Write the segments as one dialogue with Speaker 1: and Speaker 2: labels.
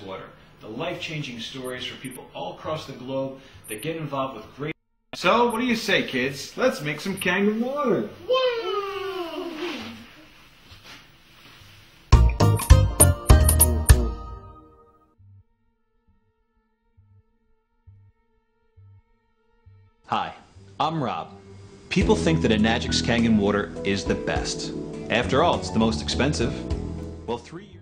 Speaker 1: water. The life-changing stories for people all across the globe that get involved with great... So, what do you say, kids? Let's make some Kangen water.
Speaker 2: Hi, I'm Rob. People think that Enagic's Kangen water is the best. After all, it's the most expensive. Well, 3 years...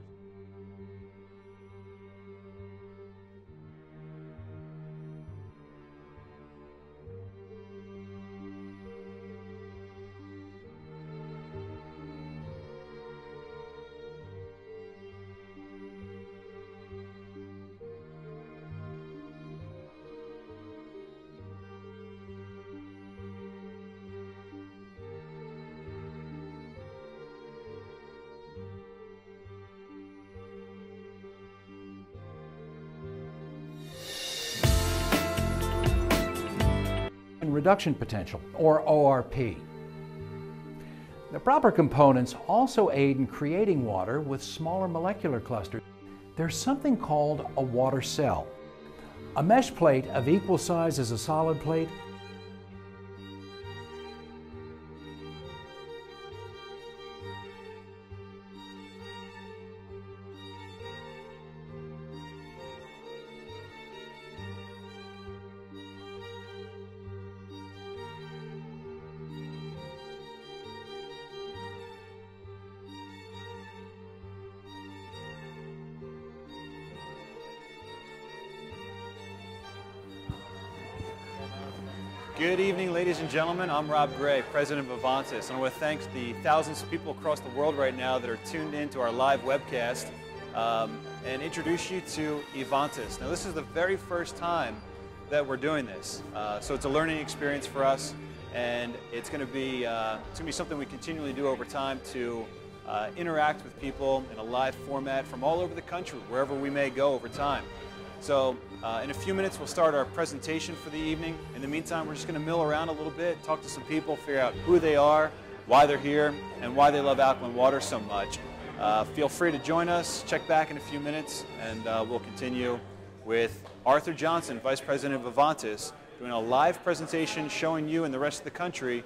Speaker 3: Reduction potential, or ORP. The proper components also aid in creating water with smaller molecular clusters. There's something called a water cell, a mesh plate of equal size as a solid plate.
Speaker 4: Good evening, ladies and gentlemen. I'm Rob Gray, president of Evontis, and I want to thank the thousands of people across the world right now that are tuned in to our live webcast and introduce you to Evontis. Now, this is the very first time that we're doing this, so it's a learning experience for us, and it's going to be something we continually do over time to interact with people in a live format from all over the country, wherever we may go over time. So in a few minutes, we'll start our presentation for the evening. In the meantime, we're just going to mill around a little bit, talk to some people, figure out who they are, why they're here, and why they love alkaline water so much. Feel free to join us. Check back in a few minutes, and we'll continue with Arthur Johnson, Vice President of Evontis, doing a live presentation showing you and the rest of the country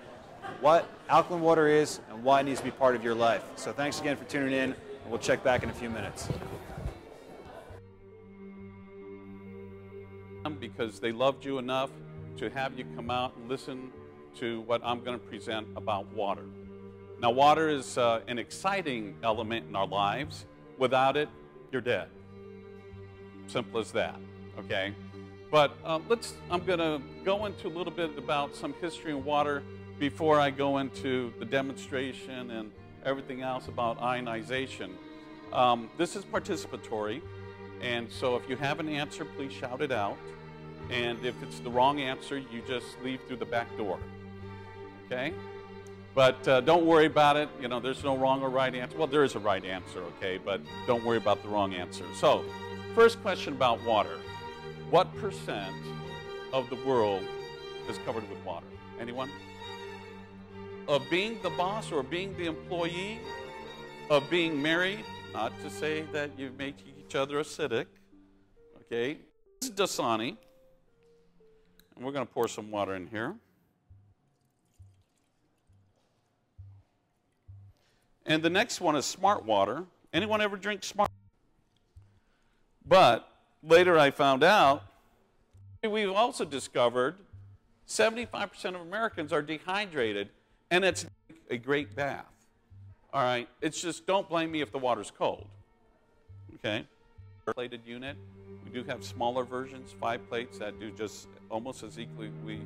Speaker 4: what alkaline water is and why it needs to be part of your life. So thanks again for tuning in, and we'll check back in a few minutes.
Speaker 5: Because they loved you enough to have you come out and listen to what I'm going to present about water. Now, water is an exciting element in our lives. Without it, you're dead. Simple as that, okay? But I'm going to go into a little bit about some history in water before I go into the demonstration and everything else about ionization. This is participatory, and so if you have an answer, please shout it out. And if it's the wrong answer, you just leave through the back door, okay? But don't worry about it. You know, there's no wrong or right answer. Well, there is a right answer, okay? But don't worry about the wrong answer. So, first question about water. What percent of the world is covered with water? Anyone? Of being the boss or being the employee? Of being married? Not to say that you make each other acidic, okay? This is Dasani. And we're going to pour some water in here. And the next one is smart water. Anyone ever drink smart? But later I found out, we've also discovered 75% of Americans are dehydrated, and it's a great bath. All right? It's just don't blame me if the water's cold. Okay? Plated unit. We do have smaller versions, 5 plates that do just almost as equally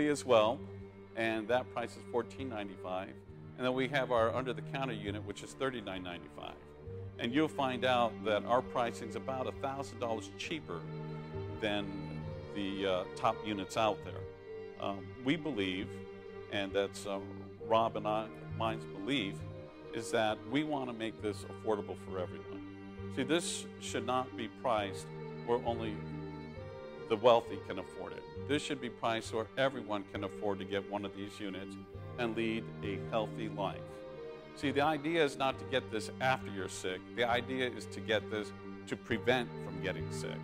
Speaker 5: as well, and that price is $14.95. And then we have our under-the-counter unit, which is $39.95. And you'll find out that our pricing is about $1,000 cheaper than the top units out there. We believe, and that's Rob and mine's belief, is that we want to make this affordable for everyone. See, this should not be priced where only the wealthy can afford it. This should be priced where everyone can afford to get one of these units and lead a healthy life. See, the idea is not to get this after you're sick. The idea is to get this to prevent from getting sick.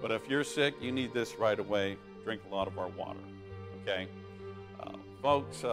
Speaker 5: But if you're sick, you need this right away. Drink a lot of our water, okay? Folks,